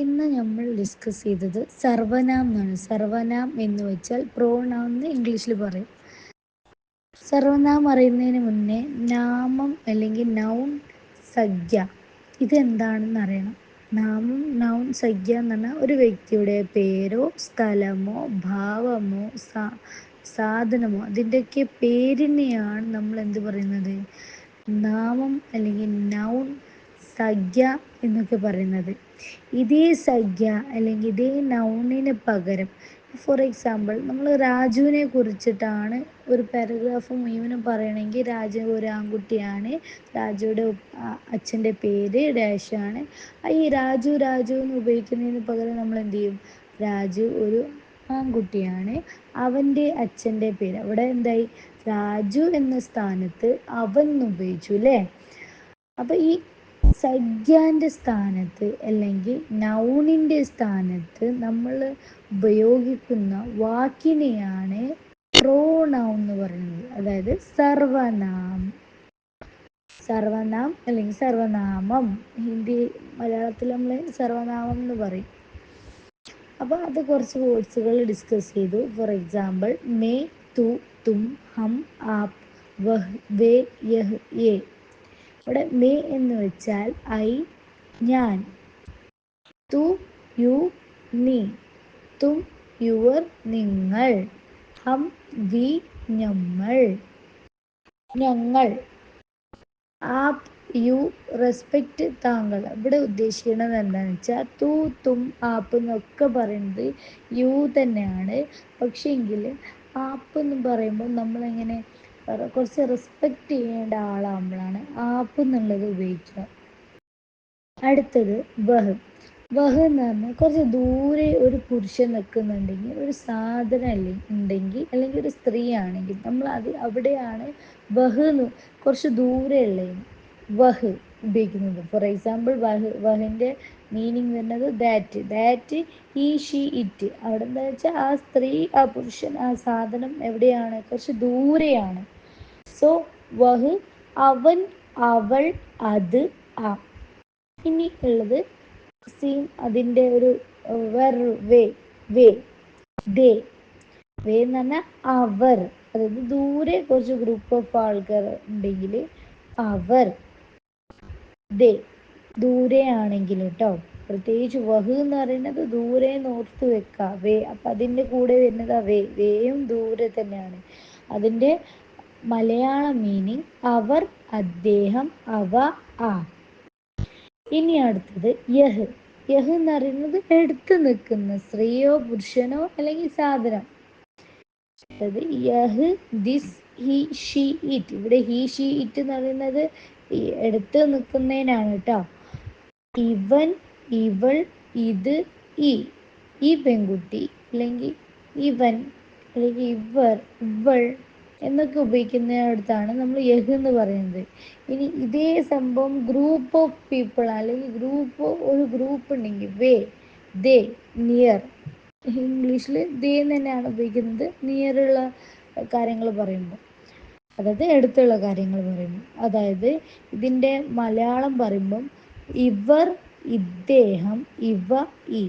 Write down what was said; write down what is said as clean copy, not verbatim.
ഇന്ന് നമ്മൾ ഡിസ്കസ് ചെയ്തത് സർവനാം എന്നാണ്. സർവനാം എന്ന് വെച്ചാൽ പ്രോനൗൺ എന്ന് ഇംഗ്ലീഷിൽ പറയും. സർവനാം അറിയുന്നതിന് മുന്നേ നാമം അല്ലെങ്കിൽ നൗൺ, സംഖ്യ ഇതെന്താണെന്ന് അറിയണം. നാമം, നൗൺ, സംഖ്യ എന്ന് പറഞ്ഞാൽ ഒരു വ്യക്തിയുടെ പേരോ സ്ഥലമോ ഭാവമോ സാധനമോ അതിൻ്റെയൊക്കെ പേരിനെയാണ് നമ്മൾ എന്ത് പറയുന്നത്, നാമം അല്ലെങ്കിൽ നൗൺ, സംഖ്യ എന്നൊക്കെ പറയുന്നത്. ഇതേ സംഖ്യ അല്ലെങ്കിൽ ഇതേ നൗണിന് പകരം, ഫോർ എക്സാമ്പിൾ, നമ്മൾ രാജുവിനെ കുറിച്ചിട്ടാണ് ഒരു പാരഗ്രാഫ് മുഴുവനും പറയണമെങ്കിൽ രാജു ഒരു ആൺകുട്ടിയാണ്, രാജുയുടെ അച്ഛൻ്റെ പേര് ഡാഷാണ്. ഈ രാജു രാജു എന്ന് ഉപയോഗിക്കുന്നതിന് പകരം നമ്മൾ എന്ത് ചെയ്യും, രാജു ഒരു ആൺകുട്ടിയാണ്, അവൻ്റെ അച്ഛൻ്റെ പേര്, അവിടെ എന്തായി, രാജു എന്ന സ്ഥാനത്ത് അവൻ ഉപയോഗിച്ചു അല്ലേ. അപ്പം ഈ സംഖ്യാൻ്റെ സ്ഥാനത്ത് അല്ലെങ്കിൽ നൗണിൻ്റെ സ്ഥാനത്ത് നമ്മൾ ഉപയോഗിക്കുന്ന വാക്കിനെയാണ് പ്രോനൗൺ എന്ന് പറയുന്നത്. അതായത് സർവനാം അല്ലെങ്കിൽ സർവനാമം, ഹിന്ദി മലയാളത്തിൽ നമ്മൾ സർവനാമം എന്ന് പറയും. അപ്പോൾ അത് കുറച്ച് വേർഡ്സുകൾ ഡിസ്കസ് ചെയ്തു. ഫോർ എക്സാമ്പിൾ, മേ, തു, തും, ഹം, ആപ്, വഹ്, വേ, യഹ്, യേ. ഇവിടെ മേ എന്ന് വെച്ചാൽ ഐ, ഞാൻ, തു, യു, നീ, തും, യുവർ, നിങ്ങൾ, ഹം, വി, ഞങ്ങൾ, ആപ്, യു, റെസ്പെക്റ്റ്, താങ്കൾ. ഇവിടെ ഉദ്ദേശിക്കുന്നത് എന്താണെന്ന് വെച്ചാൽ തു, തും, ആപ്പ് എന്നൊക്കെ പറയുന്നത് യു തന്നെയാണ്. പക്ഷേങ്കിൽ ആപ്പ് എന്ന് പറയുമ്പോൾ നമ്മളെങ്ങനെ കുറച്ച് റെസ്പെക്റ്റ് ചെയ്യേണ്ട ആളാകുമ്പോഴാണ് ആപ്പ് എന്നുള്ളത് ഉപയോഗിക്കുക. അടുത്തത് വഹ്. വഹ് എന്ന് പറഞ്ഞാൽ കുറച്ച് ദൂരെ ഒരു പുരുഷൻ നിൽക്കുന്നുണ്ടെങ്കിൽ, ഒരു സാധനം ഉണ്ടെങ്കിൽ, അല്ലെങ്കിൽ ഒരു സ്ത്രീ ആണെങ്കിൽ നമ്മൾ അവിടെയാണ് വഹ് കുറച്ച് ദൂരെ ഉള്ളതിന് വഹ് ഉപയോഗിക്കുന്നത്. ഫോർ എക്സാമ്പിൾ, വഹിൻ്റെ മീനിങ് വരുന്നത് ദാറ്റ്, ഈ, ഷീ, ഇറ്റ്. അവിടെ എന്താ വെച്ചാൽ ആ സ്ത്രീ, ആ പുരുഷൻ, ആ സാധനം എവിടെയാണ്, കുറച്ച് ദൂരെയാണ്. സോ വഹ്, അവൻ, അവൾ, അത്, ആ. ഇനി ഉള്ളത് സെയിം അതിൻ്റെ ഒരു വേറൊരു വേ എന്ന് പറഞ്ഞാൽ അവർ, അതായത് ദൂരെ കുറച്ച് ഗ്രൂപ്പ് ഓഫ് ആൾക്കാർ ഉണ്ടെങ്കിൽ അവർ, ദൂരെ ആണെങ്കിൽ കേട്ടോ. പ്രത്യേകിച്ച് വഹ് എന്ന് പറയുന്നത് ദൂരെ ഓർത്ത് വെക്കുക, വേ. അപ്പം അതിൻ്റെ കൂടെ വരുന്നത് വേയും ദൂരെ തന്നെയാണ്. അതിൻ്റെ മലയാള മീനിങ് അവർ, അദ്ദേഹം, അവ, ആ. ഇനി അടുത്തത് യഹ്. യഹ് എന്ന് പറയുന്നത് എടുത്തു നിൽക്കുന്ന സ്ത്രീയോ പുരുഷനോ അല്ലെങ്കിൽ സാധനം. അതായത് യഹ്, ദിസ്, ഹി, ഷീ, ഇറ്റ്. ഇവിടെ ഹി, ഷീ, ഇറ്റ് എന്ന് പറയുന്നത് എടുത്ത് നിൽക്കുന്നതിനാണ് കേട്ടോ. ഇവൻ, ഇവൾ, ഇത്, ഈ പെൺകുട്ടി, അല്ലെങ്കിൽ ഇവൻ, അല്ലെങ്കിൽ ഇവൾ എന്നൊക്കെ ഉപയോഗിക്കുന്നിടത്താണ് നമ്മൾ യഹ് എന്ന് പറയുന്നത്. ഇനി ഇതേ സംഭവം ഗ്രൂപ്പ് ഓഫ് പീപ്പിൾ അല്ലെങ്കിൽ ഒരു ഗ്രൂപ്പ് ഉണ്ടെങ്കിൽ ദേ, നിയർ. ഇംഗ്ലീഷിൽ ദേ തന്നെയാണ് ഉപയോഗിക്കുന്നത് നിയറുള്ള കാര്യങ്ങൾ പറയുമ്പോൾ, അതായത് അടുത്തുള്ള കാര്യങ്ങൾ പറയുമ്പോൾ. അതായത് ഇതിൻ്റെ മലയാളം പറയുമ്പം ഇവർ, ഇദ്ദേഹം, ഇവ, ഈ.